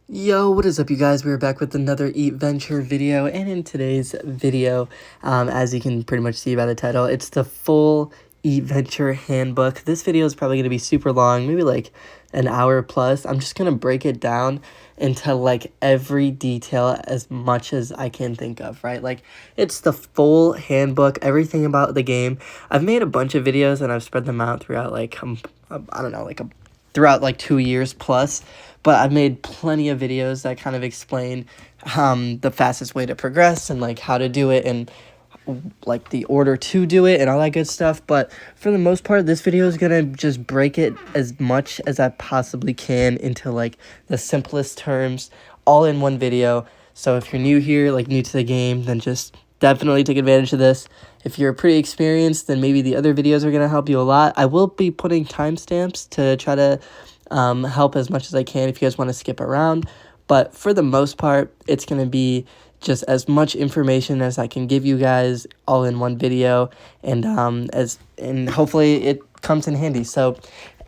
Yo, what is up, you guys? We're back with another Eatventure video, and in today's video, as you can pretty much see by the title, it's the full Eatventure handbook. This video is probably going to be super long, maybe like an hour plus. I'm just going to break it down into like every detail as much as I can think of, right? Like, it's the full handbook, everything about the game. I've made a bunch of videos and I've spread them out throughout like, I don't know, throughout like 2 years plus. But I've made plenty of videos that kind of explain the fastest way to progress and like how to do it and like the order to do it and all that good stuff. But for the most part, this video is gonna just break it as much as I possibly can into like the simplest terms, all in one video. So if you're new here, like new to the game, then just definitely take advantage of this. If you're pretty experienced, then maybe the other videos are gonna help you a lot. I will be putting timestamps to try to help as much as I can if you guys want to skip around. But for the most part, it's going to be just as much information as I can give you guys all in one video, and hopefully it comes in handy. So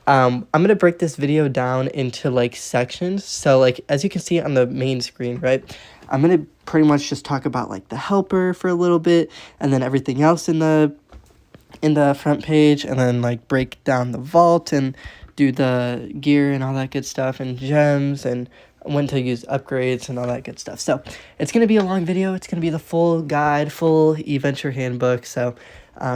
I'm going to break this video down into like sections. So like as you can see on the main screen, right? I'm going to pretty much just talk about like the helper for a little bit, and then everything else in the front page, and then like break down the vault and do the gear and all that good stuff and gems and when to use upgrades and all that good stuff. So it's going to be a long video. It's going to be the full guide, full Eatventure handbook. So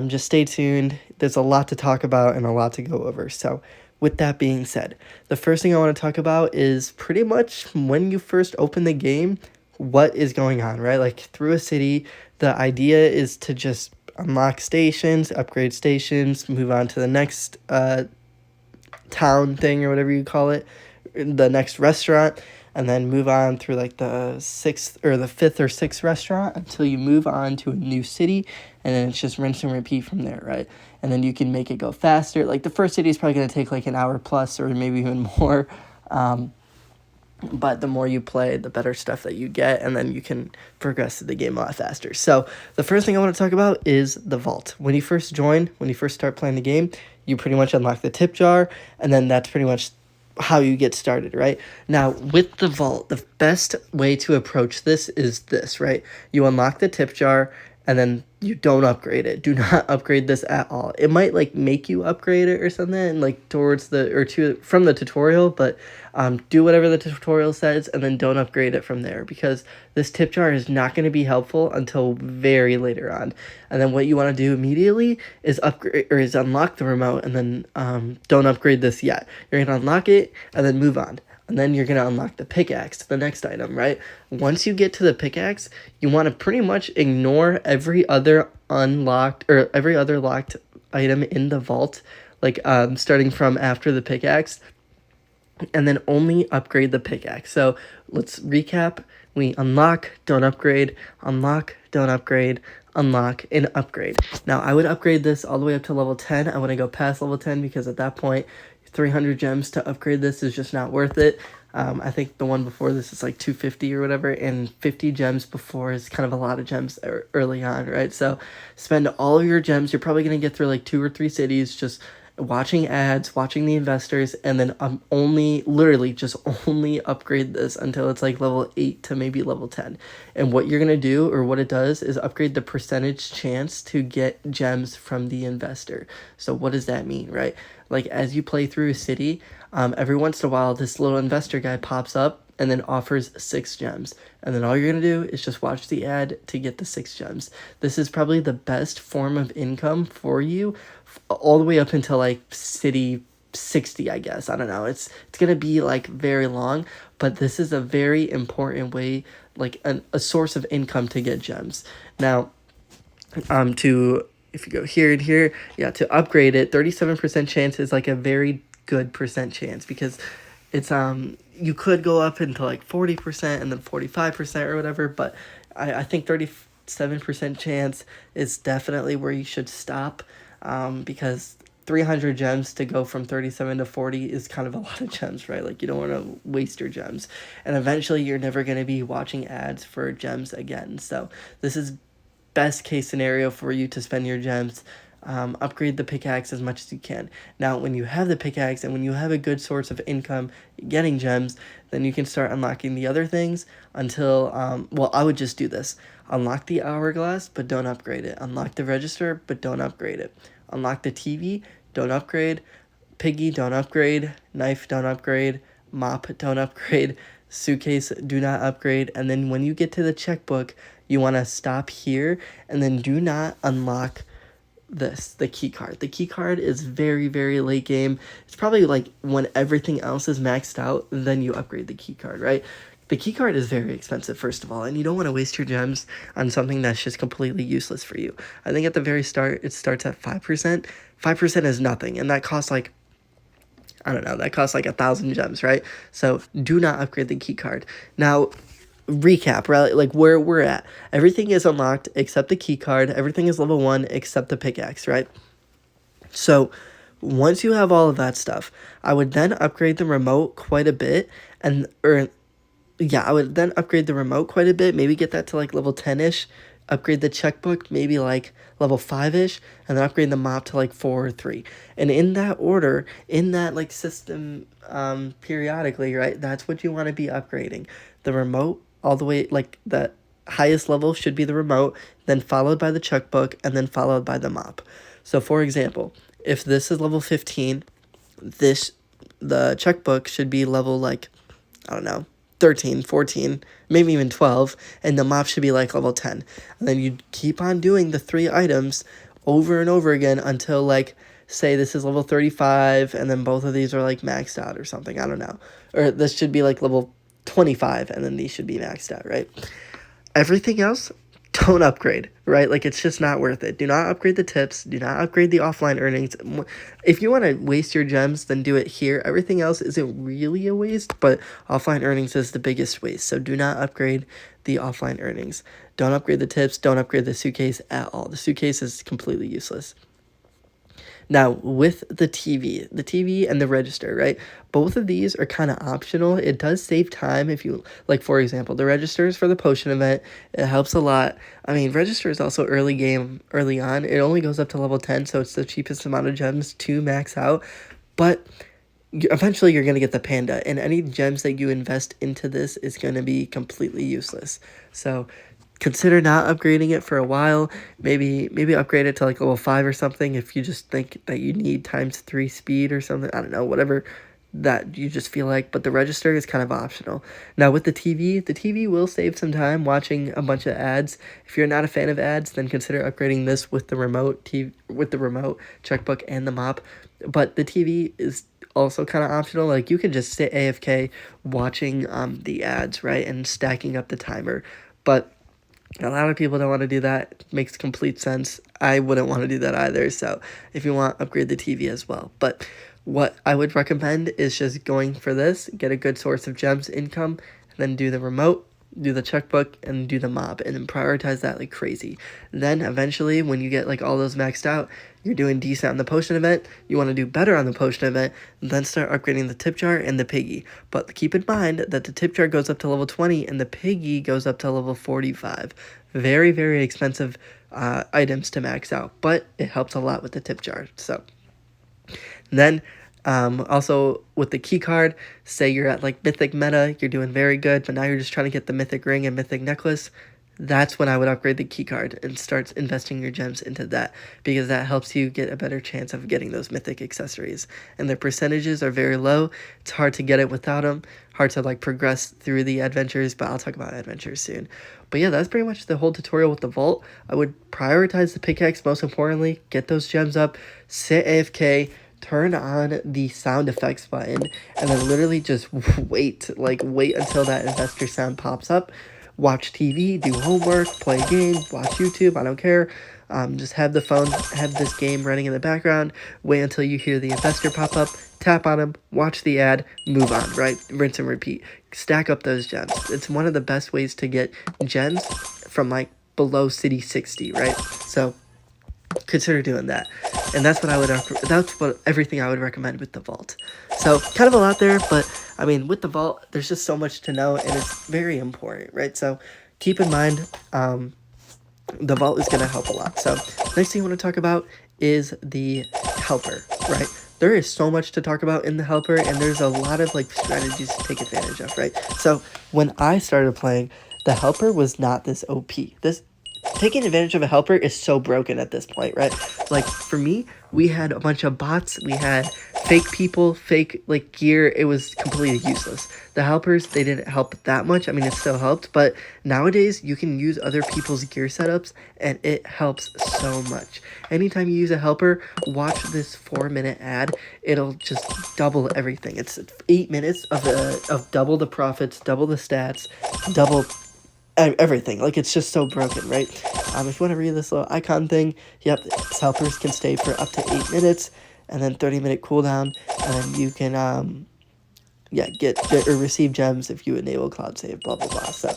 just stay tuned. There's a lot to talk about and a lot to go over. So with that being said, the first thing I want to talk about is pretty much when you first open the game, what is going on, right? Like through a city, the idea is to just unlock stations, upgrade stations, move on to the next town thing or whatever you call it, the next restaurant, and then move on through like the sixth or the fifth or sixth restaurant until you move on to a new city, and then it's just rinse and repeat from there, right? And then you can make it go faster. Like the first city is probably going to take like an hour plus or maybe even more. But the more you play, the better stuff that you get, and then you can progress through the game a lot faster. So the first thing I want to talk about is the vault. When you first join, when you first start playing the game, you pretty much unlock the tip jar, and then that's pretty much how you get started, right? Now, with the vault, the best way to approach this is this, right? You unlock the tip jar, and then you don't upgrade it. Do not upgrade this at all. It might like make you upgrade it or something, like towards the or to from the tutorial, but do whatever the tutorial says, and then don't upgrade it from there, because this tip jar is not going to be helpful until very later on. And then what you want to do immediately is upgrade or is unlock the remote, and then don't upgrade this yet. You're gonna unlock it and then move on. And then you're going to unlock the pickaxe, the next item, right? Once you get to the pickaxe, you want to pretty much ignore every other unlocked or every other locked item in the vault, like starting from after the pickaxe, and then only upgrade the pickaxe. So let's recap. We unlock, don't upgrade, unlock, don't upgrade, unlock, and upgrade. Now, I would upgrade this all the way up to level 10. I wouldn't go past level 10 because at that point, 300 gems to upgrade this is just not worth it. I think the one before this is like 250 or whatever, and 50 gems before is kind of a lot of gems early on, right? So spend all of your gems. You're probably going to get through like 2 or 3 cities just watching ads, watching the investors, and then literally just only upgrade this until it's like level 8 to maybe level 10. And what you're going to do, or what it does, is upgrade the percentage chance to get gems from the investor. So what does that mean, right? Like as you play through a city, every once in a while, this little investor guy pops up and then offers 6 gems. And then all you're going to do is just watch the ad to get the 6 gems. This is probably the best form of income for you all the way up until like city 60, I guess. I don't know. It's going to be like very long, but this is a very important way, like a source of income to get gems. Now, if you go here and here, yeah, to upgrade it, 37% chance is like a very good percent chance, because it's you could go up into like 40% and then 45% or whatever, but I think 37% chance is definitely where you should stop, because 300 gems to go from 37 to 40 is kind of a lot of gems, right? Like you don't want to waste your gems, and eventually you're never going to be watching ads for gems again. So this is best case scenario for you to spend your gems. upgrade the pickaxe as much as you can. Now, when you have the pickaxe and when you have a good source of income getting gems, then you can start unlocking the other things until, well, I would just do this. Unlock the hourglass, but don't upgrade it. Unlock the register, but don't upgrade it. Unlock the TV, don't upgrade. Piggy, don't upgrade. Knife, don't upgrade. Mop, don't upgrade. Suitcase, do not upgrade. And then when you get to the checkbook, you want to stop here and then do not unlock the key card. The key card is very, very late game. It's probably like when everything else is maxed out, then you upgrade the key card, right? The key card is very expensive, first of all, and you don't want to waste your gems on something that's just completely useless for you. I think at the very start, it starts at 5%. 5% is nothing, and that costs like, I don't know, that costs like 1,000 gems, right? So do not upgrade the key card. Now, recap, right? Like where we're at. Everything is unlocked except the key card. Everything is level 1 except the pickaxe, right? So once you have all of that stuff, I would then upgrade the remote quite a bit, I would then upgrade the remote quite a bit, maybe get that to like level 10-ish, upgrade the checkbook maybe like level 5-ish, and then upgrade the mop to like 4 or 3. And in that order, in that like system periodically, right, that's what you want to be upgrading. The remote all the way, like the highest level should be the remote, then followed by the checkbook, and then followed by the mop. So for example, if this is level 15, the checkbook should be level like, I don't know, 13, 14, maybe even 12, and the mop should be like level 10. And then you keep on doing the 3 items over and over again until like, say this is level 35, and then both of these are like maxed out or something, I don't know. Or this should be like level 25, and then these should be maxed out, right? Everything else, don't upgrade, right? Like, it's just not worth it. Do not upgrade the tips. Do not upgrade the offline earnings. If you want to waste your gems, then do it here. Everything else isn't really a waste, but offline earnings is the biggest waste. So do not upgrade the offline earnings. Don't upgrade the tips. Don't upgrade the suitcase at all. The suitcase is completely useless. Now, with the TV and the register, right? Both of these are kind of optional. It does save time if you, like, for example, the registers for the potion event. It helps a lot. I mean, register is also early game, early on. It only goes up to level 10, so it's the cheapest amount of gems to max out. But eventually you're going to get the panda, and any gems that you invest into this is going to be completely useless. So consider not upgrading it for a while. Maybe upgrade it to like level 5 or something if you just think that you need ×3 speed or something. I don't know, whatever that you just feel like. But the register is kind of optional. Now with the TV will save some time watching a bunch of ads. If you're not a fan of ads, then consider upgrading this with the remote checkbook, and the mop. But the TV is also kind of optional. Like, you can just sit AFK watching the ads, right, and stacking up the timer. But a lot of people don't want to do that. It makes complete sense. I wouldn't want to do that either. So if you want, upgrade the TV as well. But what I would recommend is just going for this, get a good source of gems income, and then do the remote, do the checkbook, and do the mob, and then prioritize that like crazy. Then eventually, when you get like all those maxed out, you're doing decent on the potion event, you want to do better on the potion event, then start upgrading the tip jar and the piggy. But keep in mind that the tip jar goes up to level 20 and the piggy goes up to level 45. Very, very expensive items to max out, but it helps a lot with the tip jar. So then also with the key card, say you're at like mythic meta, you're doing very good, but now you're just trying to get the mythic ring and mythic necklace. That's when I would upgrade the key card and start investing your gems into that, because that helps you get a better chance of getting those mythic accessories. And the percentages are very low. It's hard to get it without them. Hard to like progress through the adventures, but I'll talk about adventures soon. But yeah, that's pretty much the whole tutorial with the vault. I would prioritize the pickaxe most importantly, get those gems up, sit AFK, turn on the sound effects button, and then literally just wait until that investor sound pops up. Watch TV, do homework, play a game, watch YouTube, I don't care. Just have this game running in the background, wait until you hear the investor pop up, tap on him, watch the ad, move on, right? Rinse and repeat. Stack up those gems. It's one of the best ways to get gems from like below city 60, right? So consider doing that. And that's what everything I would recommend with the vault. So kind of a lot there, but I mean, with the vault, there's just so much to know, and it's very important, right? So keep in mind, the vault is going to help a lot. So next thing I want to talk about is the helper, right? There is so much to talk about in the helper, and there's a lot of like strategies to take advantage of, right? So when I started playing, the helper was not this OP. This taking advantage of a helper is so broken at this point, right? Like for me, we had a bunch of bots, we had fake people, fake like gear. It was completely useless. The helpers, they didn't help that much. I mean, it still helped, but nowadays you can use other people's gear setups and it helps so much. Anytime you use a helper, watch this 4-minute ad. It'll just double everything. It's 8 minutes of double the profits, double the stats, double everything. Like, it's just so broken, right? If you want to read this little icon thing, yep, helpers can stay for up to 8 minutes, and then 30-minute cooldown, and then you can, get or receive gems if you enable cloud save, blah, blah, blah. So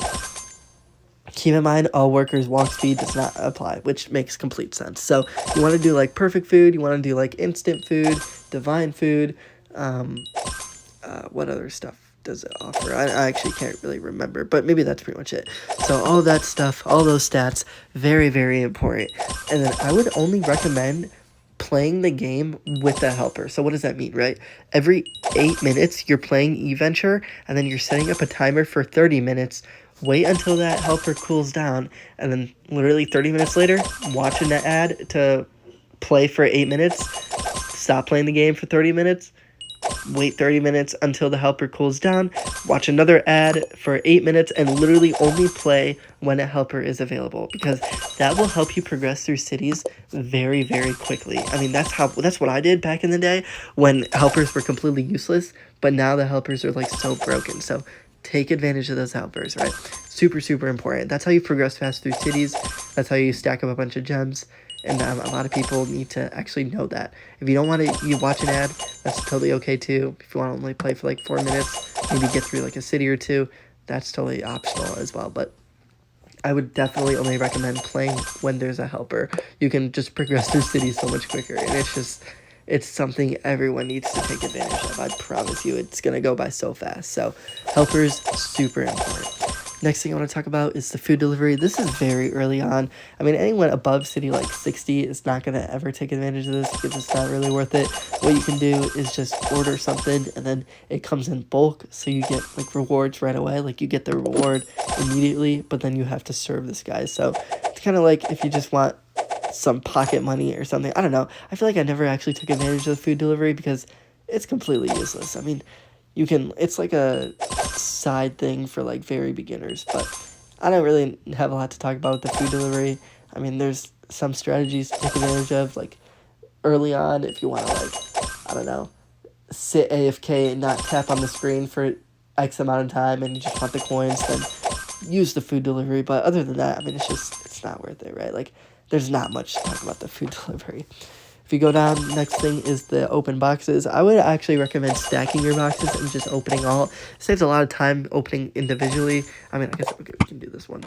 keep in mind, all workers' walk speed does not apply, which makes complete sense. So you want to do, like, perfect food, you want to do, like, instant food, divine food, what other stuff does it offer? I actually can't really remember, but maybe that's pretty much it. So all that stuff, all those stats, very, very important. And then I would only recommend playing the game with the helper. So what does that mean, right? Every 8 minutes, you're playing Eatventure, and then you're setting up a timer for 30 minutes. Wait until that helper cools down, and then literally 30 minutes later, watching the ad to play for 8 minutes, stop playing the game for 30 minutes, wait 30 minutes until the helper cools down, watch another ad for 8 minutes, and literally only play when a helper is available, because that will help you progress through cities very, very quickly. I mean, that's what I did back in the day when helpers were completely useless, but now the helpers are like so broken. So take advantage of those helpers, right? Super, super important. That's how you progress fast through cities. That's how you stack up a bunch of gems. And a lot of people need to actually know that. If you don't want to you watch an ad, that's totally okay too. If you want to only play for like 4 minutes, maybe get through like a city or two, that's totally optional as well. But I would definitely only recommend playing when there's a helper. You can just progress through cities so much quicker, and it's something everyone needs to take advantage of. I promise you, it's going to go by so fast. So helpers, super important. Next thing I want to talk about is the food delivery. This is very early on. I mean, anyone above city like 60 is not going to ever take advantage of this because it's not really worth it. What you can do is just order something and then it comes in bulk, so you get like rewards right away. Like you get the reward immediately, but then you have to serve this guy. So it's kind of like if you just want some pocket money or something. I don't know. I feel like I never actually took advantage of the food delivery because it's completely useless. I mean, it's like a side thing for like very beginners, but I don't really have a lot to talk about with the food delivery. I mean, there's some strategies to take advantage of, like early on, if you want to, like, I don't know, sit AFK and not tap on the screen for X amount of time and you just want the coins, then use the food delivery. But other than that, I mean, it's not worth it, right? Like, there's not much to talk about the food delivery. If you go down, next thing is the open boxes. I would actually recommend stacking your boxes and just opening all. It saves a lot of time opening individually. I mean, I guess, okay, we can do this one.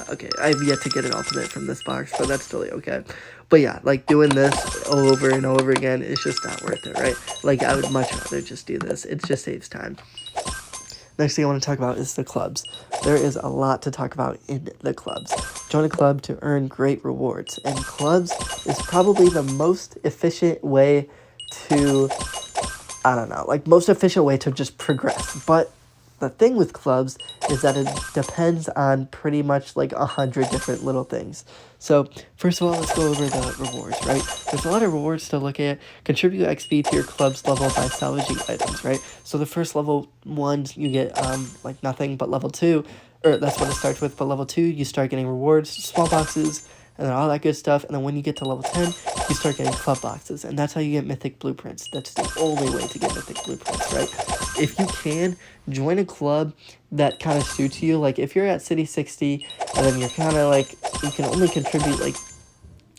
Okay, I've yet to get an ultimate from this box, but that's totally okay. But yeah, like doing this over and over again is just not worth it, right? Like, I would much rather just do this. It just saves time. Next thing I want to talk about is the clubs. There is a lot to talk about in the clubs. Join a club to earn great rewards, and clubs is probably the most efficient way to, I don't know, like most efficient way to just progress. But the thing with clubs is that it depends on pretty much like 100 different little things. So first of all, let's go over the rewards, right? There's a lot of rewards to look at. Contribute XP to your club's level by salvaging items, right? So the first level ones, you get like nothing, but level 2, or that's what it starts with, but level 2, you start getting rewards, small boxes, and then all that good stuff. And then when you get to level 10, you start getting club boxes, and that's how you get mythic blueprints. That's the only way to get mythic blueprints, right? If you can, join a club that kind of suits you. Like if you're at City 60, and then you're kind of like, you can only contribute like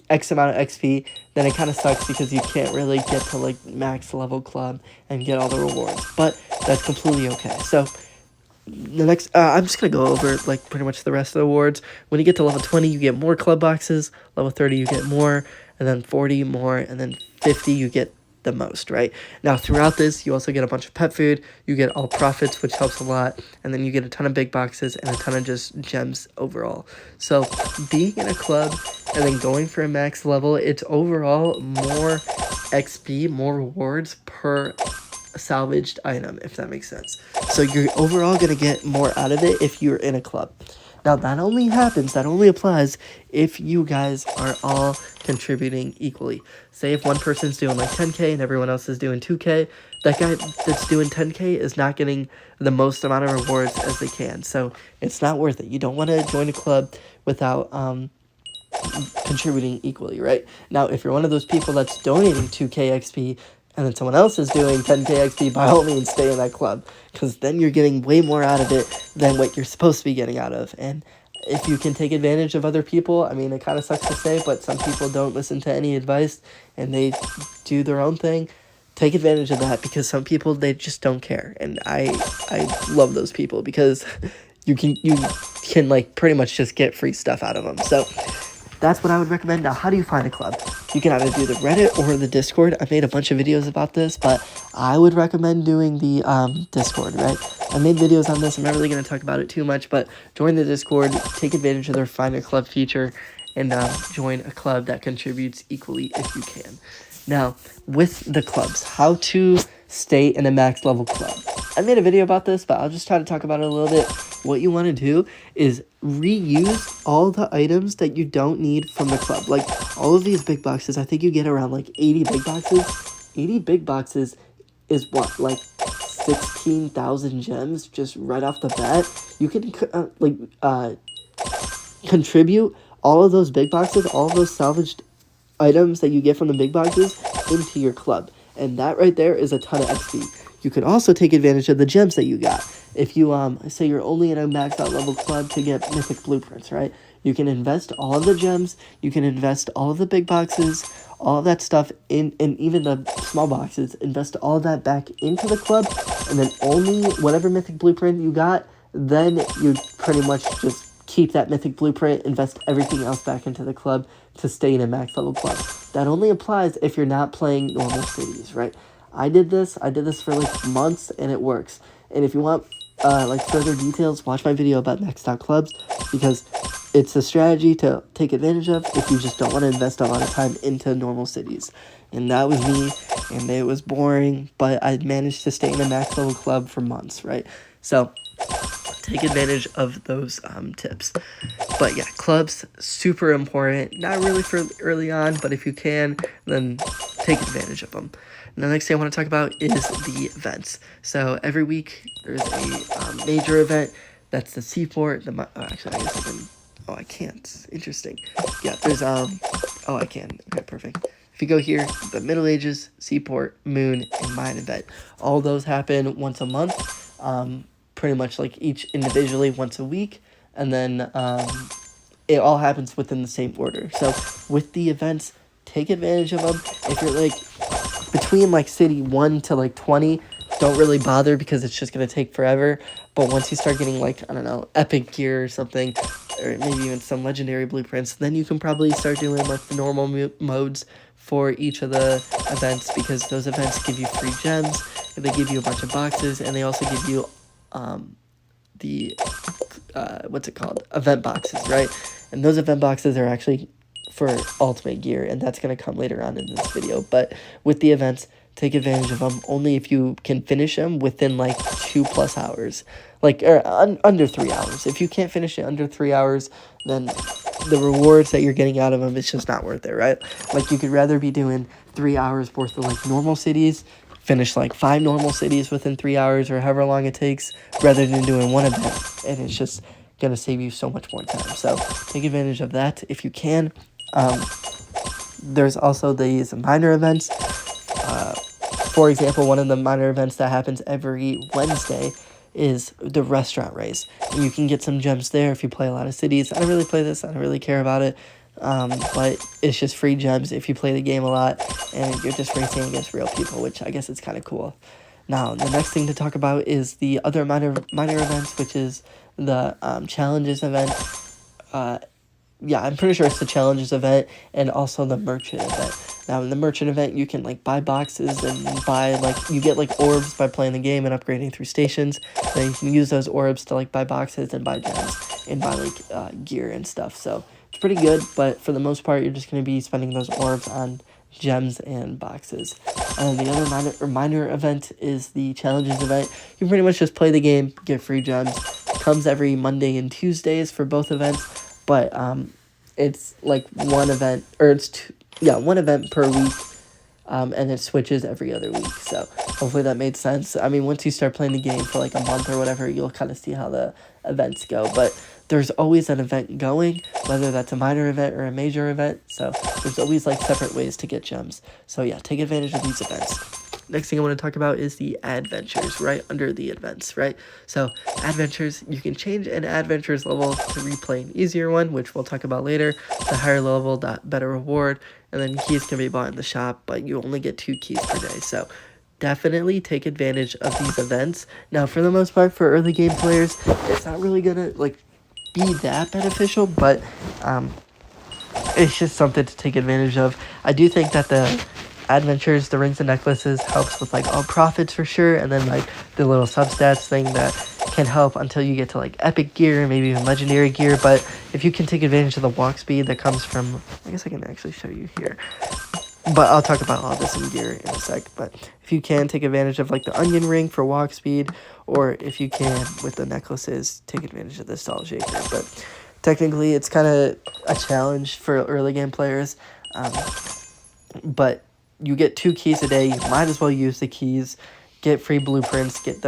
X amount of XP, then it kind of sucks because you can't really get to like max level club and get all the rewards. But that's completely okay. So the next, I'm just going to go over like pretty much the rest of the awards. When you get to level 20, you get more club boxes. Level 30, you get more. And then 40, more. And then 50, you get the most, right? Now, throughout this, you also get a bunch of pet food. You get all profits, which helps a lot. And then you get a ton of big boxes and a ton of just gems overall. So being in a club and then going for a max level, it's overall more XP, more rewards per salvaged item, if that makes sense. So you're overall going to get more out of it if you're in a club. Now, that only applies if you guys are all contributing equally. Say if one person's doing like 10K and everyone else is doing 2K, that guy that's doing 10K is not getting the most amount of rewards as they can. So it's not worth it. You don't want to join a club without contributing equally, right? Now, if you're one of those people that's donating 2K XP and then someone else is doing 10K XP, by all means, stay in that club, because then you're getting way more out of it than what you're supposed to be getting out of. And if you can take advantage of other people, I mean, it kind of sucks to say, but some people don't listen to any advice and they do their own thing. Take advantage of that, because some people, they just don't care. And I love those people, because you can like pretty much just get free stuff out of them. So that's what I would recommend. Now, how do you find a club? You can either do the Reddit or the Discord. I made a bunch of videos about this, but I would recommend doing the Discord, right? I made videos on this. I'm not really going to talk about it too much, but join the Discord, take advantage of their Find a Club feature, and join a club that contributes equally if you can. Now, with the clubs, how to stay in a max level club. I made a video about this, but I'll just try to talk about it a little bit. What you want to do is reuse all the items that you don't need from the club. Like all of these big boxes, I think you get around like 80 big boxes. 80 big boxes is what, like 16,000 gems just right off the bat. You can contribute all of those big boxes, all of those salvaged items that you get from the big boxes into your club. And that right there is a ton of XP. You can also take advantage of the gems that you got. If you say you're only in a maxed out level club to get mythic blueprints, right? You can invest all of the gems, you can invest all of the big boxes, all of that stuff in, and even the small boxes, invest all of that back into the club, and then only whatever mythic blueprint you got, then you pretty much just keep that mythic blueprint, invest everything else back into the club to stay in a max level club. That only applies if you're not playing normal cities, right? I did this for like months, and it works. And if you want like further details, watch my video about maxed out clubs, because it's a strategy to take advantage of if you just don't want to invest a lot of time into normal cities. And that was me, and it was boring, but I managed to stay in a max level club for months, right? So take advantage of those tips. But yeah, clubs, super important. Not really for early on, but if you can, then take advantage of them. And the next thing I want to talk about is the events. So every week there's a major event. That's the Seaport. Actually, I guess I can. Oh, I can't. Interesting. Yeah, there's Oh, I can. Okay, perfect. If you go here, the Middle Ages, Seaport, Moon, and Mine event. All those happen once a month. Pretty much like each individually once a week, and then it all happens within the same order. So with the events, take advantage of them. If you're like between like city 1 to like 20, don't really bother, because it's just going to take forever. But once you start getting like, I don't know, epic gear or something, or maybe even some legendary blueprints, then you can probably start doing like the normal modes for each of the events, because those events give you free gems, and they give you a bunch of boxes, and they also give you what's it called? Event boxes, right? And those event boxes are actually for ultimate gear, and that's going to come later on in this video. But with the events, take advantage of them only if you can finish them within like 2+ hours, like under 3 hours. If you can't finish it under 3 hours, then the rewards that you're getting out of them, it's just not worth it, right? Like you could rather be doing 3 hours worth of like normal cities, finish like 5 normal cities within 3 hours or however long it takes, rather than doing one event, and it's just gonna save you so much more time. So take advantage of that if you can. There's also these minor events. For example, one of the minor events that happens every Wednesday is the restaurant race, and you can get some gems there if you play a lot of cities. I don't really play this, I don't really care about it, but it's just free gems if you play the game a lot, and you're just racing against real people, which I guess is kind of cool. Now, the next thing to talk about is the other minor events, which is the challenges event. Yeah, I'm pretty sure it's the challenges event, and also the merchant event. Now, in the merchant event, you can, like, buy boxes and buy, like, you get, like, orbs by playing the game and upgrading through stations. Then you can use those orbs to, like, buy boxes and buy gems and buy, like, gear and stuff. So, It's pretty good, but for the most part, you're just going to be spending those orbs on gems and boxes. And the other minor event is the challenges event. You pretty much just play the game, get free gems. It comes every Monday and Tuesdays for both events, but it's like one event, or one event per week, and it switches every other week. So hopefully that made sense. I mean, once you start playing the game for like a month or whatever, you'll kind of see how the events go. But there's always an event going, whether that's a minor event or a major event. So there's always like separate ways to get gems. So yeah, take advantage of these events. Next thing I want to talk about is the adventures, right under the events, right? So adventures, you can change an adventures level to replay an easier one, which we'll talk about later. The higher level, that better reward, and then keys can be bought in the shop, but you only get 2 keys per day. So definitely take advantage of these events. Now, for the most part, for early game players, it's not really gonna like be that beneficial, but it's just something to take advantage of. I do think that the adventures, the rings and necklaces, helps with like all profits for sure, and then like the little substats thing that can help until you get to like epic gear, maybe even legendary gear. But if you can take advantage of the walk speed that comes from, I guess I can actually show you here, but I'll talk about all this in gear in a sec. But if you can take advantage of like the onion ring for walk speed, or if you can with the necklaces, take advantage of the stall shaker. But technically it's kind of a challenge for early game players, but you get 2 keys a day. You might as well use the keys, get free blueprints, get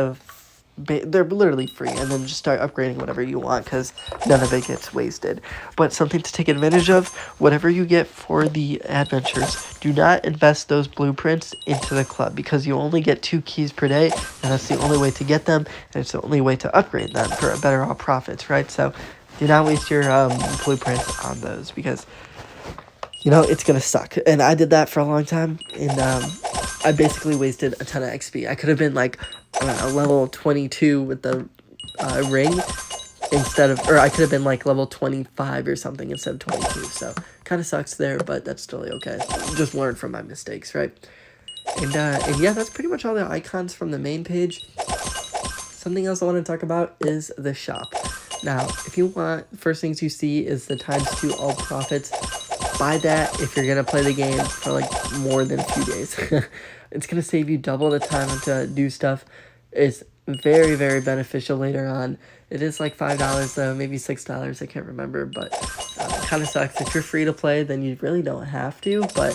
they're literally free, and then just start upgrading whatever you want, because none of it gets wasted. But something to take advantage of, whatever you get for the adventures, do not invest those blueprints into the club, because you only get 2 keys per day, and that's the only way to get them, and it's the only way to upgrade them for a better all profits, right? So do not waste your blueprints on those, because you know, it's gonna suck. And I did that for a long time, and I basically wasted a ton of XP. I could have been like, I don't know, level 22 with the ring instead of, or I could have been like level 25 or something instead of 22. So kind of sucks there, but that's totally okay. Just learn from my mistakes, right? And yeah, that's pretty much all the icons from the main page. Something else I want to talk about is the shop. Now, if you want, first things you see is the ×2 all profits. Buy that if you're going to play the game for like more than a few days. It's going to save you double the time to do stuff. It's very, very beneficial later on. It is like $5 though, maybe $6, I can't remember, but it kind of sucks. If you're free to play, then you really don't have to, but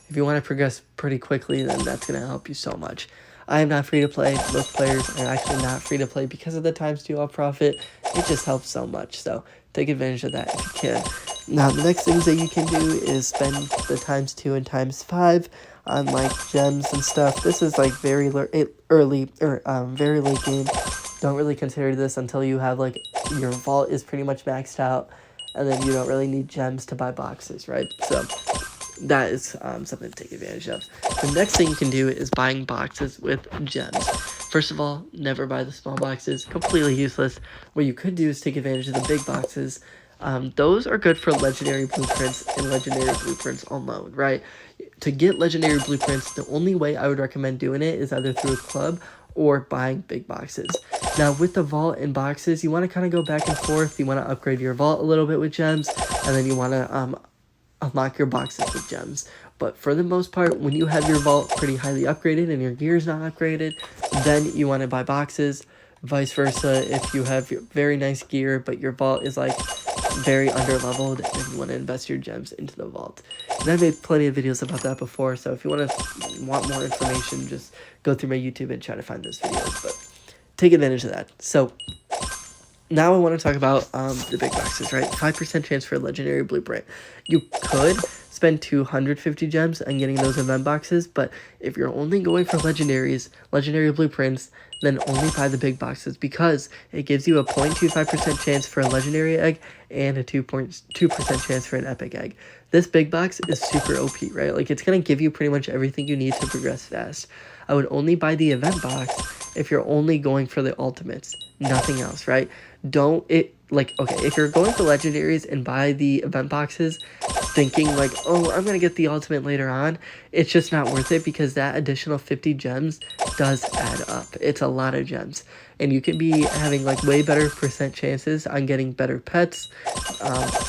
if you want to progress pretty quickly, then that's going to help you so much. I am not free to play. Most players are actually not free to play because of the ×2 all profit. It just helps so much, so take advantage of that if you can. Now, the next things that you can do is spend the ×2 and ×5 on like gems and stuff. This is like very early or very late game. Don't really consider this until you have like your vault is pretty much maxed out, and then you don't really need gems to buy boxes, right? So that is something to take advantage of. The next thing you can do is buying boxes with gems. First of all, never buy the small boxes. Completely useless. What you could do is take advantage of the big boxes. Those are good for legendary blueprints and legendary blueprints alone, right? To get legendary blueprints, the only way I would recommend doing it is either through a club or buying big boxes. Now, with the vault and boxes, you want to kind of go back and forth. You want to upgrade your vault a little bit with gems, and then you want to unlock your boxes with gems. But for the most part, when you have your vault pretty highly upgraded and your gear is not upgraded, then you want to buy boxes. Vice versa, if you have very nice gear but your vault is like very under-leveled, and you want to invest your gems into the vault. And I've made plenty of videos about that before, so if you want more information, just go through my YouTube and try to find those videos, but take advantage of that. So now I want to talk about the big boxes, right? 5% chance for a legendary blueprint. You could spend 250 gems on getting those event boxes, but if you're only going for legendary blueprints, then only buy the big boxes, because it gives you a 0.25% chance for a legendary egg and a 2.2% chance for an epic egg. This big box is super OP, right? Like, it's going to give you pretty much everything you need to progress fast. I would only buy the event box if you're only going for the ultimates, nothing else, right? Don't it like, okay, if you're going for legendaries and buy the event boxes thinking like, oh, I'm gonna get the ultimate later on, it's just not worth it, because that additional 50 gems does add up. It's a lot of gems, and you can be having like way better percent chances on getting better pets,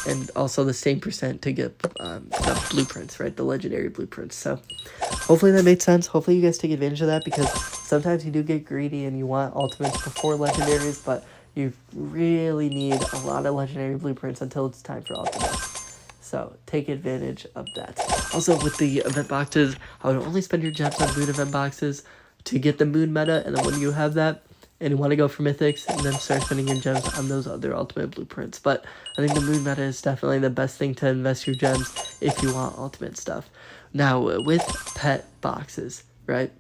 and also the same percent to get the blueprints, right? The legendary blueprints. So hopefully that made sense. Hopefully you guys take advantage of that, because sometimes you do get greedy and you want ultimates before legendaries, but you really need a lot of legendary blueprints until it's time for ultimates. So take advantage of that. Also, with the event boxes, I would only spend your gems on moon event boxes to get the moon meta, and then when you have that and you want to go for mythics, and then start spending your gems on those other ultimate blueprints. But I think the moon meta is definitely the best thing to invest your gems if you want ultimate stuff. Now, with pet boxes, right?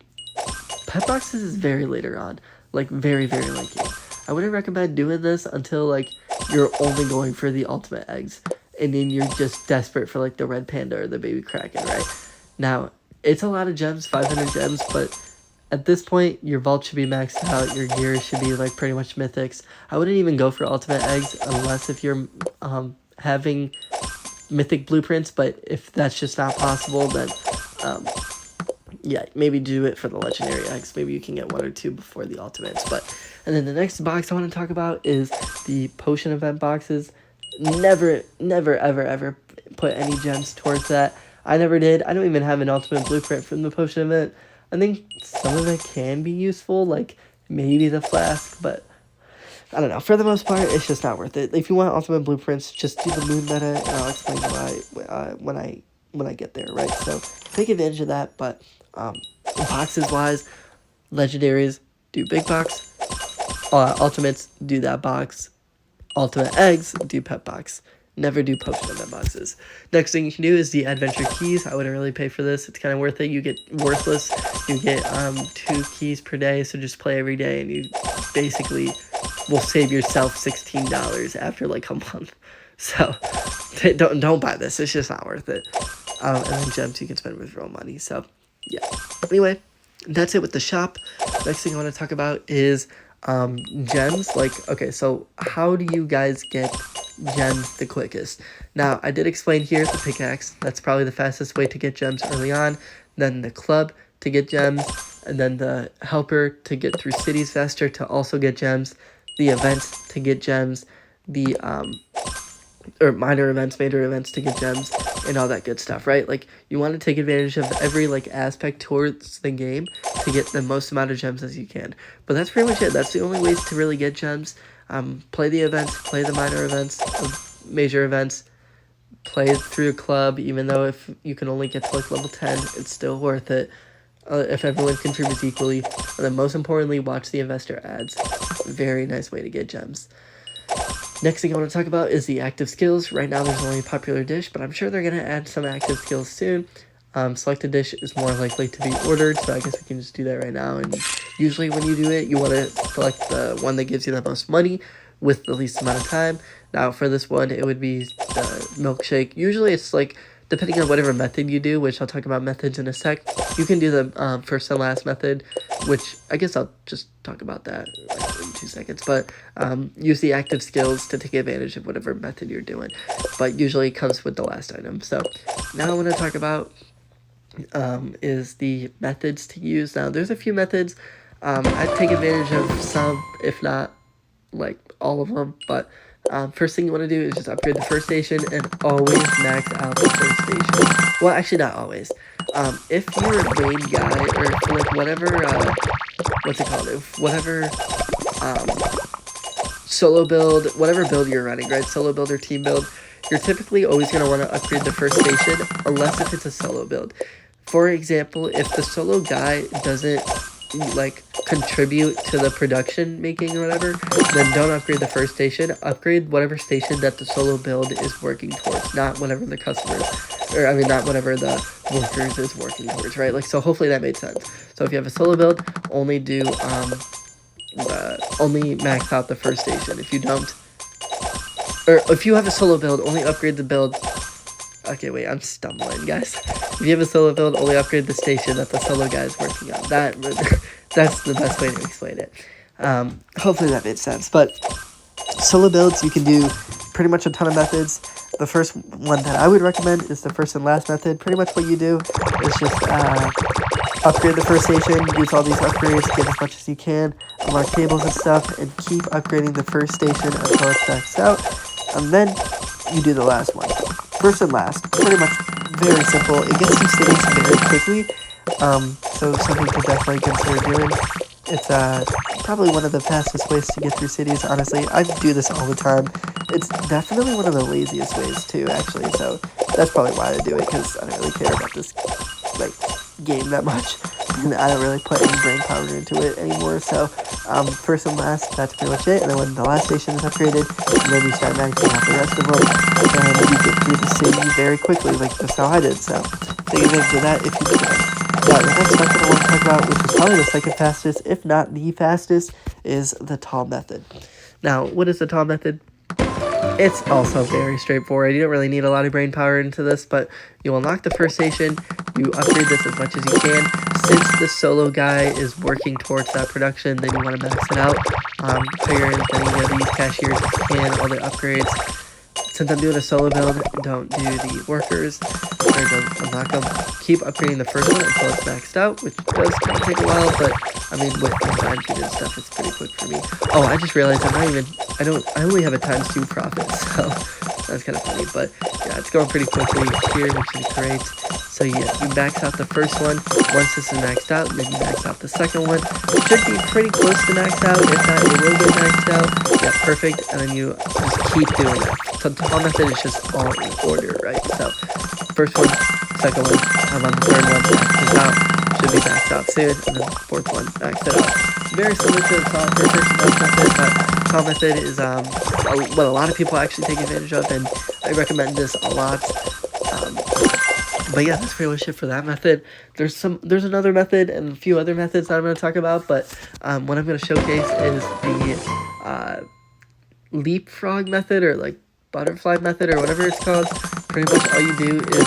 Pet boxes is very later on, like very, very late game. I wouldn't recommend doing this until like you're only going for the ultimate eggs, and then you're just desperate for like the red panda or the baby kraken, right? Now, it's a lot of gems, 500 gems, but at this point, your vault should be maxed out, your gear should be like pretty much mythics. I wouldn't even go for ultimate eggs unless if you're having mythic blueprints, but if that's just not possible, then yeah, maybe do it for the legendary eggs. Maybe you can get 1 or 2 before the ultimates. And then the next box I want to talk about is the potion event boxes. Never, ever put any gems towards that. I never did. I don't even have an ultimate blueprint from the potion event. I think some of it can be useful, like maybe the flask, but I don't know. For the most part, it's just not worth it. If you want ultimate blueprints, just do the moon meta, and I'll explain why when I get there, right? So take advantage of that. But boxes wise, legendaries do big box, ultimates do that box, ultimate eggs do pet box. Never do potion event boxes. Next thing you can do is the adventure keys. I wouldn't really pay for this. It's kind of worth it. You get worthless. You get 2 keys per day, so just play every day, and you basically will save yourself $16 after like a month. So don't buy this. It's just not worth it. And then gems you can spend with real money. So yeah. Anyway, that's it with the shop. Next thing I want to talk about is gems. Like, okay, so how do you guys get gems the quickest? Now, I did explain here the pickaxe. That's probably the fastest way to get gems early on. Then the club to get gems, and then the helper to get through cities faster to also get gems, the events to get gems, the or minor events, major events to get gems, and all that good stuff, right? Like, you want to take advantage of every like aspect towards the game to get the most amount of gems as you can. But that's pretty much it. That's the only ways to really get gems. Play the events, play the minor events, major events, play through a club, even though if you can only get to like level 10, it's still worth it if everyone contributes equally. And then most importantly, watch the investor ads. Very nice way to get gems. Next thing I want to talk about is the active skills. Right now there's only a popular dish, but I'm sure they're going to add some active skills soon. Selected dish is more likely to be ordered, so I guess we can just do that right now. And usually when you do it, you want to select the one that gives you the most money with the least amount of time. Now for this one, it would be the milkshake. Usually it's like, depending on whatever method you do, which I'll talk about methods in a sec, you can do the first and last method, which I guess I'll just talk about that in 2 seconds. But use the active skills to take advantage of whatever method you're doing. But usually it comes with the last item. So now I want to talk about is the methods to use. Now there's a few methods. I take advantage of some, if not like all of them, but first thing you want to do is just upgrade the first station and always max out the first station. Well, actually not always. If you're a main guy, or for like whatever, what's it called? If whatever solo build, whatever build you're running, right? Solo build or team build, you're typically always going to want to upgrade the first station, unless if it's a solo build. For example, if the solo guy doesn't like contribute to the production making or whatever, then don't upgrade the first station. Upgrade whatever station that the solo build is working towards, not whatever the customers, or I mean not whatever the workers is working towards, right? Like, so hopefully that made sense. So if you have a solo build, only do only max out the first station. If you don't, or if you have a solo build, only upgrade the build. Okay, wait, I'm stumbling, guys. If you have a solo build, only upgrade the station that the solo guy is working on. That's the best way to explain it. Hopefully that made sense. But solo builds, you can do pretty much a ton of methods. The first one that I would recommend is the first and last method. Pretty much what you do is just upgrade the first station, use all these upgrades, get as much as you can, unlock tables and stuff, and keep upgrading the first station until it's maxed out. And then you do the last one. First and last, pretty much very simple. It gets you cities very quickly, so something to definitely consider doing. It's probably one of the fastest ways to get through cities, honestly. I do this all the time. It's definitely one of the laziest ways too, actually, so that's probably why I do it, because I don't really care about this, like, game that much, and I don't really put any brain power into it anymore. So first and last, that's pretty much it. And then when the last station is upgraded, then you start maxing out the rest of them, and you get through the city very quickly, like just how I did. So take advantage of that if you can. But the next method I want to talk about, which is probably the second fastest, if not the fastest, is the tall method. Now, what is the tall method? It's also very straightforward. You don't really need a lot of brain power into this, but you unlock the first station, you upgrade this as much as you can. Since the solo guy is working towards that production, then you want to max it out. Hire as many of these cashiers as you can, all the upgrades. Since I'm doing a solo build, don't do the workers, or don't unlock them. Keep upgrading the first one until it's maxed out, which does kind of take a while, but I mean, with the time feed and stuff, it's pretty quick for me. Oh, I just realized I only have a ×2 profit, so that's kind of funny, but yeah, it's going pretty quickly here, which is great. So yeah, you max out the first one. Once this is maxed out, then you max out the second one. It should be pretty close to maxed out. If not, it will get maxed out. Yeah, perfect. And then you just keep doing that. So the tall method is just all in order, right? So first one, second one, I'm on the third one, maxes out. Should be maxed out soon. And then the fourth one, maxed it out. Very similar to the tall first and last method, but tall method is what a lot of people actually take advantage of, and I recommend this a lot. But yeah, that's pretty much it for that method. There's another method and a few other methods that I'm going to talk about, but what I'm going to showcase is the leapfrog method, or like butterfly method, or whatever it's called. Pretty much all you do is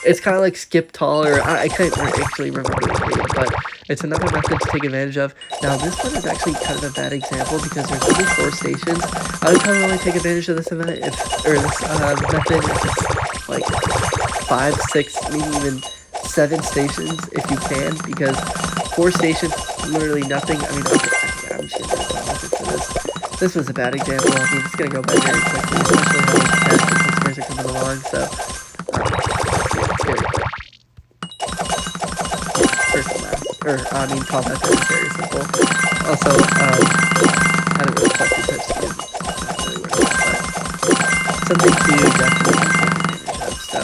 it's kind of like skip tall, or I can't actually remember the name, but it's another method to take advantage of. Now, this one is actually kind of a bad example because there's only 4 stations. I would probably only take advantage of this method if it's like 5, 6, maybe even 7 stations if you can, because 4 stations, literally nothing. I mean, okay, I'm just gonna do a method for this. This was a bad example. I mean, it's gonna go by very quickly, especially how fast the customers are coming along. So, yeah, it's very quick. First and last, tall method is very simple. Also, I don't really talk to types of not really worth it, but something to definitely take advantage of. So,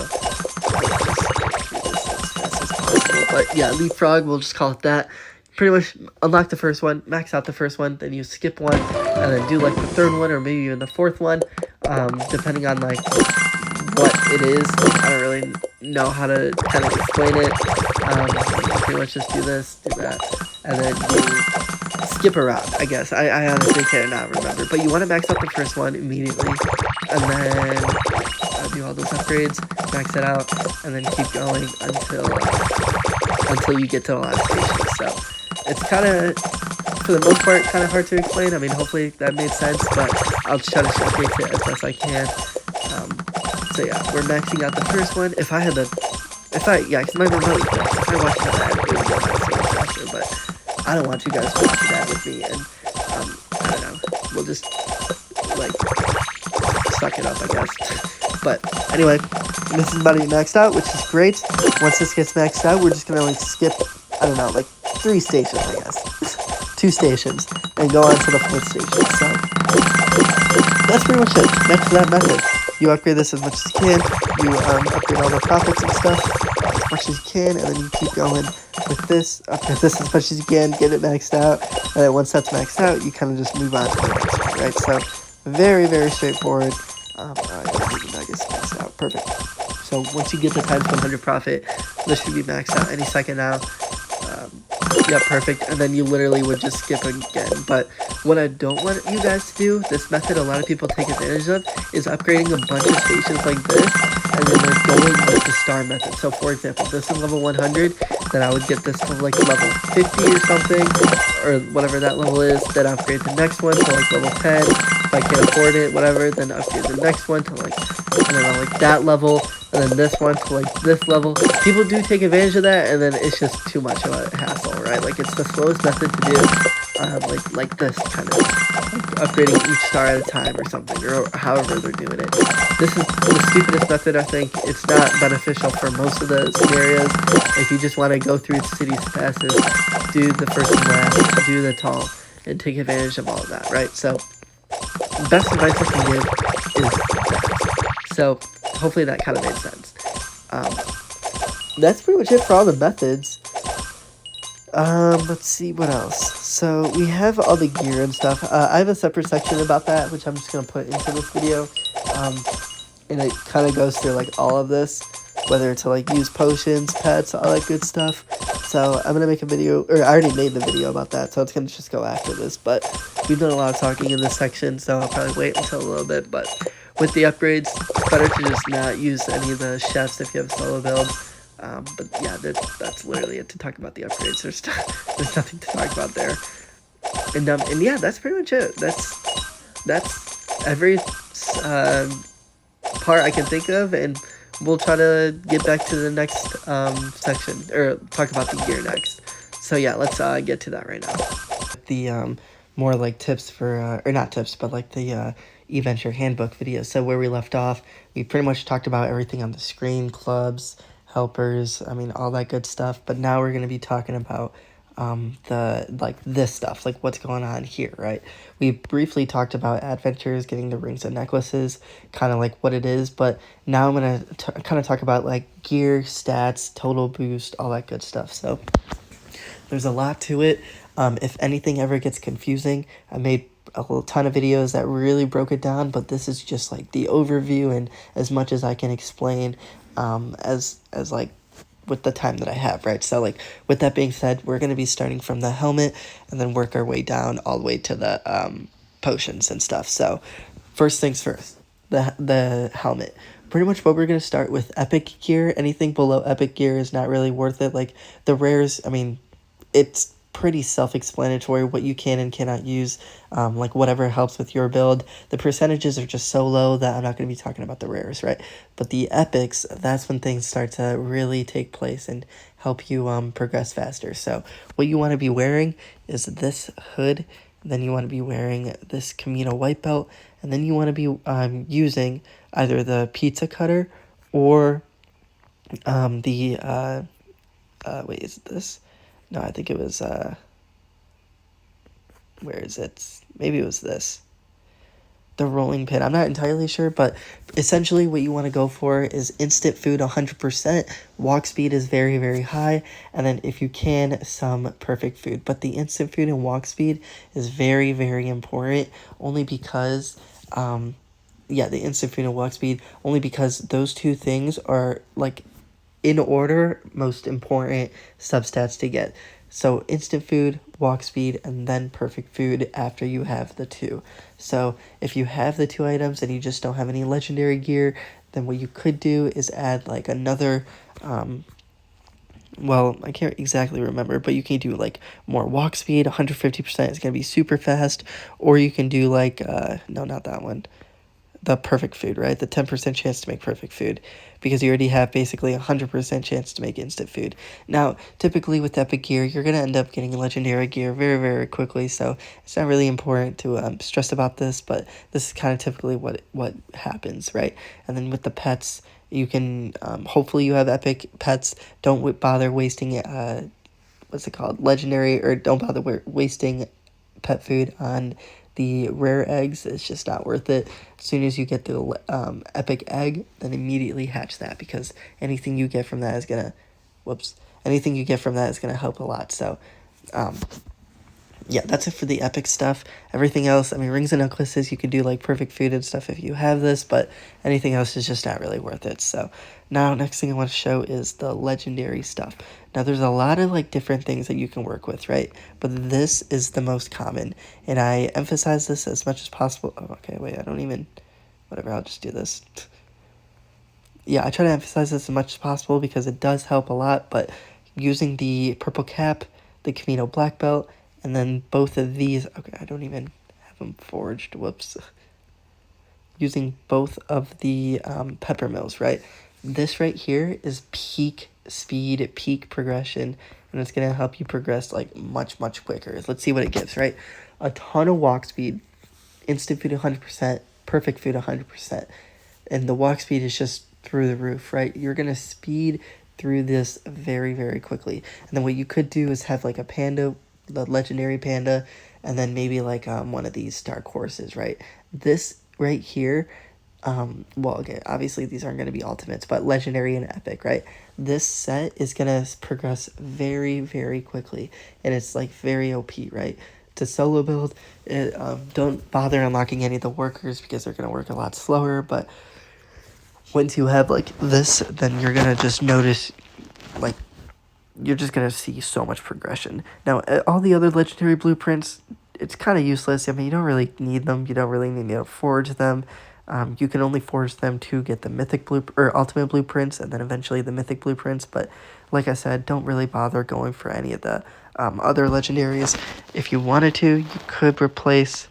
just get through this as fast as possible. But yeah, leapfrog, we'll just call it that. Pretty much unlock the first one, max out the first one, then you skip one, and then do like the third one, or maybe even the fourth one, depending on like what it is. Like, I don't really know how to kind of explain it. Pretty much just do this, do that, and then you skip around, I guess. I honestly cannot remember, but you want to max out the first one immediately, and then do all those upgrades, max it out, and then keep going until you get to the last station. So it's kind of, for the most part, kind of hard to explain. I mean, hopefully that made sense, but I'll try to showcase it as best I can. So yeah, we're maxing out the first one. Because my remote, if I watch that, it would go by so much faster, but I don't want you guys to watch that with me, and I don't know, we'll just, like, suck it up, I guess. But anyway, this is about to be maxed out, which is great. Once this gets maxed out, we're just gonna like skip, I don't know, like 3 stations, I guess. 2 stations, and go on to the 4th station. So that's pretty much it. That's that method. You upgrade this as much as you can. You upgrade all the profits and stuff as much as you can, and then you keep going with this. Upgrade this as much as you can, get it maxed out, and then once that's maxed out, you kind of just move on to the next one, right? So very, very straightforward. Nuggets maxed out. Perfect. So once you get the times 100 profit, this should be maxed out any second now. Yeah, perfect. And then you literally would just skip again. But what I don't want you guys to do, this method a lot of people take advantage of, is upgrading a bunch of stations like this, and then they're going with the star method. So for example, this is level 100, then I would get this to like level 50 or something, or whatever that level is, then upgrade the next one to like level 10. If I can't afford it, whatever, then upgrade the next one to like, I don't know, like that level, and then this one to like this level. People do take advantage of that, and then it's just too much of a hassle, right? Like it's the slowest method to do, like this kind of like upgrading each star at a time or something, or however they're doing it. This is the stupidest method, I think. It's not beneficial for most of the scenarios. If you just want to go through cities fastest, do the first and last, do the tall, and take advantage of all of that, right? So, best advice I can give is that. So, hopefully that kind of made sense. That's pretty much it for all the methods. Let's see what else. So we have all the gear and stuff. I have a separate section about that, which I'm just gonna put into this video. And it kind of goes through like all of this, whether to like use potions, pets, all that good stuff. So I'm gonna make a video, or I already made the video about that, so it's gonna just go after this. But we've done a lot of talking in this section, so I'll probably wait until a little bit. But with the upgrades, it's better to just not use any of the chefs if you have a solo build. But yeah, that's literally it to talk about the upgrades. There's nothing to talk about there. And yeah, that's pretty much it. That's every part I can think of, and we'll try to get back to the next section, or talk about the gear next. So yeah, let's get to that right now. The more like tips for, or not tips, but like the Eatventure handbook video. So where we left off, we pretty much talked about everything on the screen, clubs, helpers, I mean, all that good stuff. But now we're going to be talking about this stuff, like what's going on here, right? We briefly talked about adventures, getting the rings and necklaces, kind of like what it is, but now I'm going to kind of talk about like gear, stats, total boost, all that good stuff. So there's a lot to it. If anything ever gets confusing, I made a whole ton of videos that really broke it down, but this is just like the overview and as much as I can explain, as like with the time that I have, right? So like with that being said, we're going to be starting from the helmet and then work our way down all the way to the potions and stuff. So first things first, the helmet. Pretty much what we're going to start with epic gear. Anything below epic gear is not really worth it. Like the rares, I mean, it's pretty self-explanatory what you can and cannot use, like whatever helps with your build. The percentages are just so low that I'm not going to be talking about the rares, right? But the epics, that's when things start to really take place and help you progress faster. So what you want to be wearing is this hood, then you want to be wearing this Camino white belt, and then you want to be using either the pizza cutter or wait, is it this? No, I think it was, where is it? Maybe it was this. The rolling pin. I'm not entirely sure, but essentially what you want to go for is instant food 100%. Walk speed is very, very high. And then if you can, some perfect food. But the instant food and walk speed is very, very important. Only because, the instant food and walk speed, only because those two things are like in order, most important substats to get. So instant food, walk speed, and then perfect food after you have the two. So if you have the two items and you just don't have any legendary gear, then what you could do is add like another, well, I can't exactly remember, but you can do like more walk speed, 150% is going to be super fast, or you can do like, no, not that one. The perfect food, right? The 10% chance to make perfect food, because you already have basically 100% chance to make instant food. Now, typically with epic gear, you're going to end up getting legendary gear very, very quickly, so it's not really important to stress about this, but this is kind of typically what happens, right? And then with the pets, you can, hopefully you have epic pets. Don't bother wasting, what's it called? Legendary, or don't bother wasting pet food on the rare eggs. It's just not worth it. As soon as you get the epic egg, then immediately hatch that, because anything you get from that is gonna help a lot. So yeah, that's it for the epic stuff. Everything else, I mean, rings and necklaces, you could do like perfect food and stuff if you have this, but anything else is just not really worth it. So now, next thing I want to show is the legendary stuff. Now, there's a lot of like different things that you can work with, right? But this is the most common, and I emphasize this as much as possible. Oh, okay, wait, whatever, I'll just do this. Yeah, I try to emphasize this as much as possible because it does help a lot, but using the purple cap, the Camino black belt, and then both of these, okay, I don't even have them forged, whoops. Using both of the pepper mills, right? This right here is peak speed, peak progression, and it's gonna help you progress like much, much quicker. Let's see what it gives, right? A ton of walk speed, instant food 100%, perfect food 100%. And the walk speed is just through the roof, right? You're gonna speed through this very, very quickly. And then what you could do is have like a panda, the legendary panda, and then maybe like one of these dark horses, right? This right here, well, okay, obviously these aren't going to be ultimates, but legendary and epic, right? This set is going to progress very, very quickly, and it's like very OP, right? To solo build, don't bother unlocking any of the workers because they're going to work a lot slower, but once you have like this, then you're going to just notice like you're just going to see so much progression. Now, all the other legendary blueprints, it's kind of useless. I mean, you don't really need them. You don't really need to forge them. You can only forge them to get the mythic or ultimate blueprints and then eventually the mythic blueprints. But like I said, don't really bother going for any of the other legendaries. If you wanted to, you could replace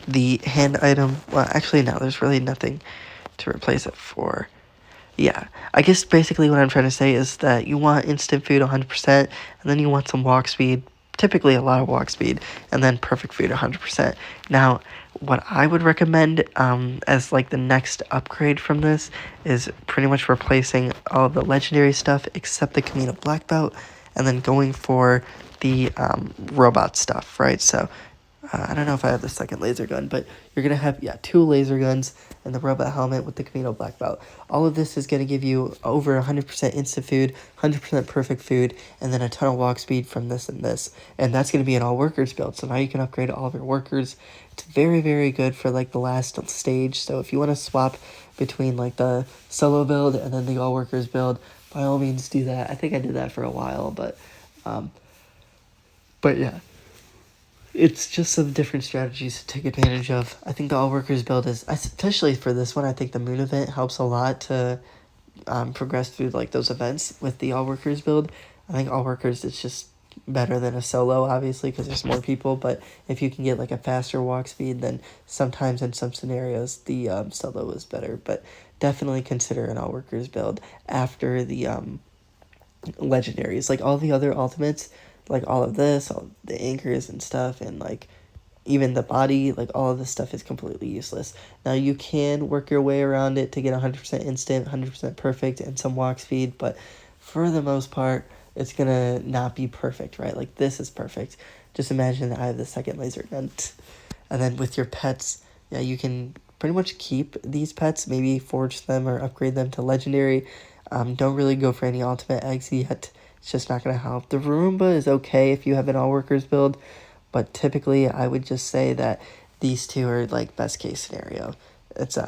the hand item. Well, actually, no, there's really nothing to replace it for. Yeah, I guess basically what I'm trying to say is that you want instant food 100%, and then you want some walk speed, typically a lot of walk speed, and then perfect food 100%. Now, what I would recommend as like the next upgrade from this is pretty much replacing all the legendary stuff except the Camino Black Belt, and then going for the robot stuff, right? So I don't know if I have the second laser gun, but you're going to have, 2 laser guns and the robot helmet with the Camino Black Belt. All of this is going to give you over 100% instant food, 100% perfect food, and then a ton of walk speed from this and this. And that's going to be an all workers build, so now you can upgrade all of your workers. It's very, very good for like the last stage, so if you want to swap between like the solo build and then the all workers build, by all means do that. I think I did that for a while, but yeah. It's just some different strategies to take advantage of. I think the all-workers build is, especially for this one, I think the moon event helps a lot to progress through like those events with the all-workers build. I think all-workers is just better than a solo, obviously, because there's more people, but if you can get like a faster walk speed, then sometimes in some scenarios the solo is better. But definitely consider an all-workers build after the legendaries. Like all the other ultimates, like all of this, all the anchors and stuff, and like even the body, like all of this stuff is completely useless. Now you can work your way around it to get 100% instant, 100% perfect, and some walk speed, but for the most part, it's gonna not be perfect, right? Like this is perfect. Just imagine that I have the second laser gun. And then with your pets, yeah, you can pretty much keep these pets, maybe forge them or upgrade them to legendary. Don't really go for any ultimate eggs yet. It's just not going to help. The Roomba is okay if you have an all-workers build, but typically I would just say that these two are like best case scenario. It's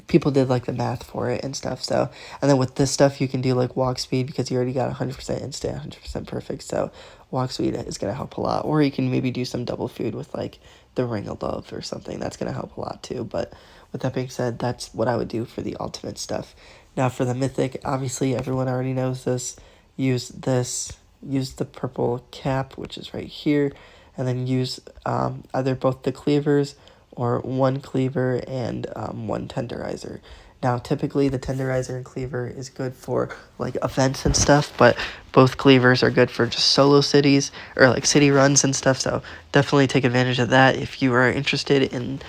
people did like the math for it and stuff. So, and then with this stuff you can do like walk speed because you already got 100% instant, 100% perfect. So walk speed is going to help a lot. Or you can maybe do some double food with like the Ring of Love or something. That's going to help a lot too. But with that being said, that's what I would do for the ultimate stuff. Now for the mythic, obviously everyone already knows this. Use the purple cap, which is right here, and then use either both the cleavers or one cleaver and one tenderizer. Now, typically the tenderizer and cleaver is good for like events and stuff, but both cleavers are good for just solo cities or like city runs and stuff, so definitely take advantage of that if you are interested in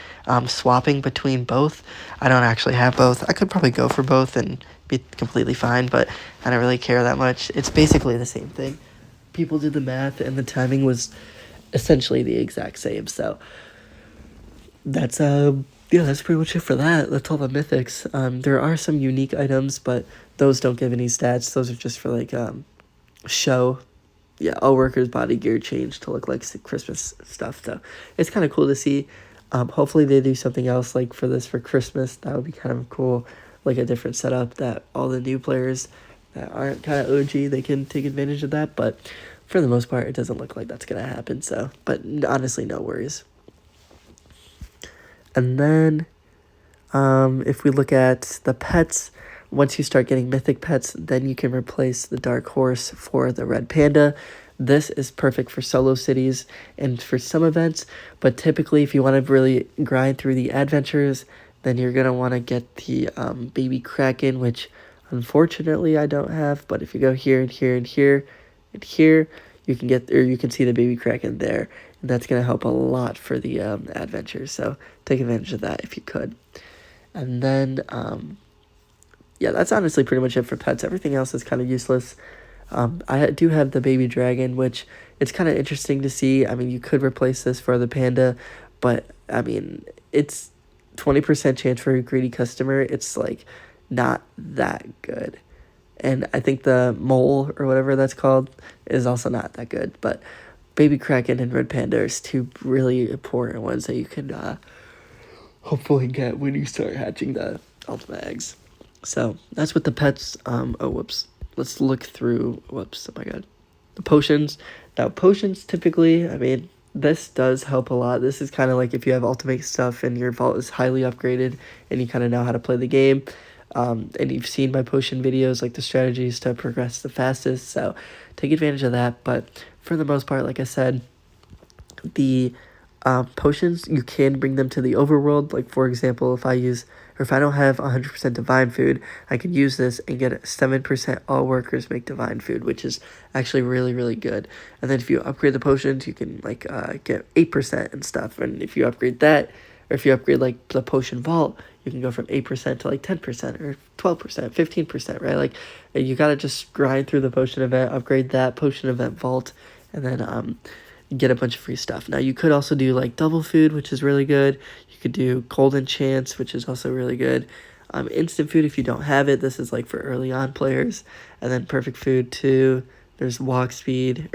swapping between both. I don't actually have both. I could probably go for both and be completely fine, but I don't really care that much. It's basically the same thing. People did the math and the timing was essentially the exact same, so that's that's pretty much it for that. That's all the mythics. There are some unique items, but those don't give any stats. Those are just for like show. Yeah, all workers body gear change to look like Christmas stuff, so it's kind of cool to see. Hopefully they do something else like for this for Christmas. That would be kind of cool, like a different setup that all the new players that aren't kind of OG, they can take advantage of that, but for the most part it doesn't look like that's gonna happen, so but honestly no worries. And then if we look at the pets, Once you start getting mythic pets, then you can replace the dark horse for the red panda. This is perfect for solo cities and for some events, but typically if you want to really grind through the adventures, then you're going to want to get the baby kraken, which unfortunately I don't have, but if you go here and here and here and here, you can get, or you can see the baby kraken there, and that's going to help a lot for the adventures, so take advantage of that if you could. And then yeah, that's honestly pretty much it for pets. Everything else is kind of useless. I do have the baby dragon, which it's kind of interesting to see. I mean, you could replace this for the panda, but I mean, it's 20% chance for a greedy customer. It's like not that good. And I think the mole or whatever that's called is also not that good. But baby kraken and red panda are two really important ones that you can hopefully get when you start hatching the ultimate eggs. So that's with the pets. Oh, whoops. Let's look through. Whoops. Oh my god. The potions. Now, potions typically, I mean, this does help a lot. This is kind of like if you have ultimate stuff and your vault is highly upgraded and you kind of know how to play the game. And you've seen my potion videos, like the strategies to progress the fastest. So take advantage of that. But for the most part, like I said, the potions, you can bring them to the overworld. Like, for example, if I don't have 100% divine food, I can use this and get 7% all workers make divine food, which is actually really, really good. And then if you upgrade the potions, you can like get 8% and stuff. And if you upgrade that, or if you upgrade like the potion vault, you can go from 8% to like 10% or 12%, 15%, right? Like, you gotta just grind through the potion event, upgrade that potion event vault, and then get a bunch of free stuff. Now, you could also do like double food, which is really good. You could do golden chance, which is also really good. Instant food, if you don't have it, this is like for early on players. And then perfect food too. There's walk speed,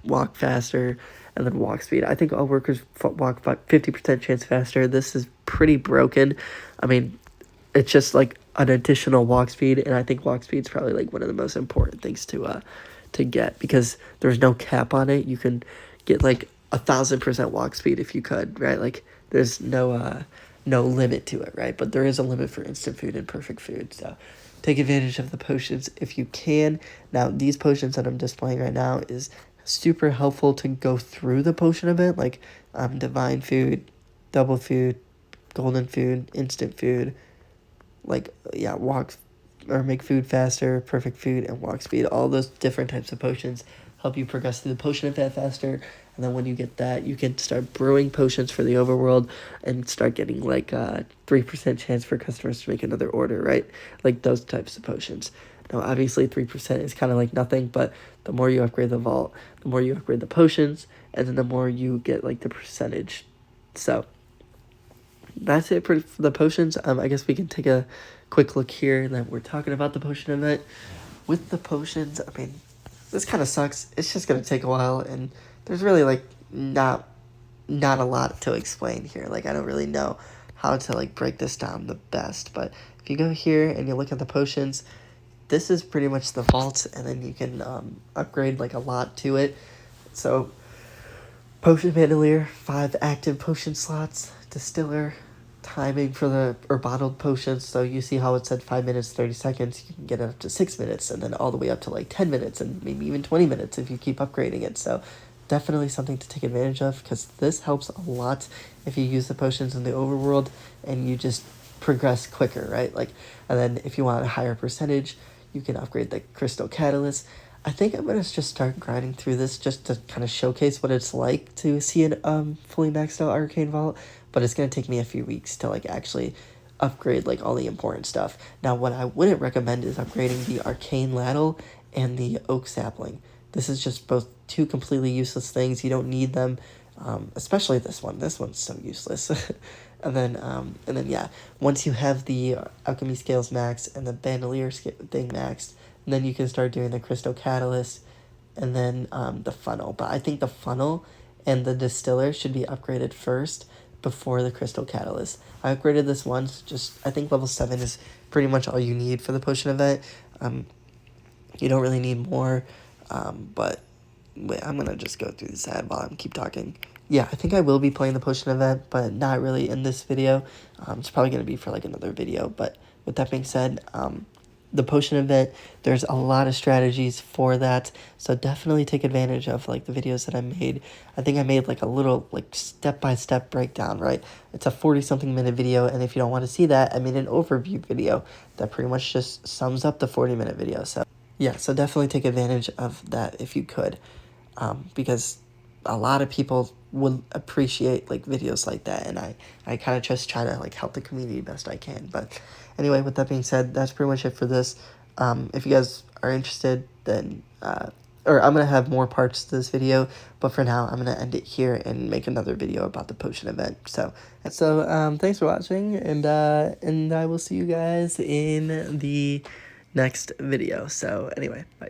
walk faster, and then walk speed. I think all workers walk 50% chance faster. This is pretty broken. I mean, it's just like an additional walk speed, and I think walk speed is probably like one of the most important things to get, because there's no cap on it. You can get like 1,000% walk speed if you could, right? Like, there's no limit to it, right? But there is a limit for instant food and perfect food, so take advantage of the potions if you can. Now, these potions that I'm displaying right now is super helpful to go through the potion event, like divine food, double food, golden food, instant food, like, yeah, walk or make food faster, perfect food, and walk speed. All those different types of potions help you progress through the potion event faster. And then when you get that, you can start brewing potions for the overworld and start getting like 3% chance for customers to make another order, right? Like those types of potions. Now, obviously, 3% is kind of like nothing, but the more you upgrade the vault, the more you upgrade the potions, and then the more you get like the percentage. So that's it for the potions. I guess we can take a quick look here, and then we're talking about the potion event. With the potions, I mean, this kind of sucks. It's just going to take a while, and there's really like not a lot to explain here. Like, I don't really know how to like break this down the best, but if you go here and you look at the potions, this is pretty much the vault, and then you can upgrade like a lot to it. So potion bandolier, 5 active potion slots, distiller, timing for the bottled potions. So you see how it said 5 minutes 30 seconds, you can get it up to 6 minutes, and then all the way up to like 10 minutes and maybe even 20 minutes if you keep upgrading it. So definitely something to take advantage of, because this helps a lot if you use the potions in the overworld and you just progress quicker, right? Like, and then if you want a higher percentage, you can upgrade the crystal catalyst. I think I'm gonna just start grinding through this just to kind of showcase what it's like to see an fully maxed out arcane vault, but it's gonna take me a few weeks to like actually upgrade like all the important stuff. Now, what I wouldn't recommend is upgrading the arcane ladle and the oak sapling. This is just both two completely useless things. You don't need them, especially this one. This one's so useless. And then yeah, once you have the alchemy scales maxed and the bandolier thing maxed, then you can start doing the crystal catalyst and then the funnel. But I think the funnel and the distiller should be upgraded first before the crystal catalyst. I upgraded this once. Just, I think level 7 is pretty much all you need for the potion event. You don't really need more. But wait, I'm gonna just go through this ad while I keep talking. Yeah, I think I will be playing the potion event, but not really in this video. It's probably gonna be for like another video. But with that being said, the potion event, there's a lot of strategies for that, so definitely take advantage of like the videos that I made. I think I made like a little like step-by-step breakdown, right? It's a 40-something minute video, and if you don't want to see that, I made an overview video that pretty much just sums up the 40-minute video. So yeah, so definitely take advantage of that if you could, because a lot of people would appreciate like videos like that, and I kind of just try to like help the community best I can. But anyway, with that being said, that's pretty much it for this. If you guys are interested, then or I'm gonna have more parts to this video, but for now I'm gonna end it here and make another video about the potion event. So thanks for watching, and I will see you guys in the next video. So anyway, bye.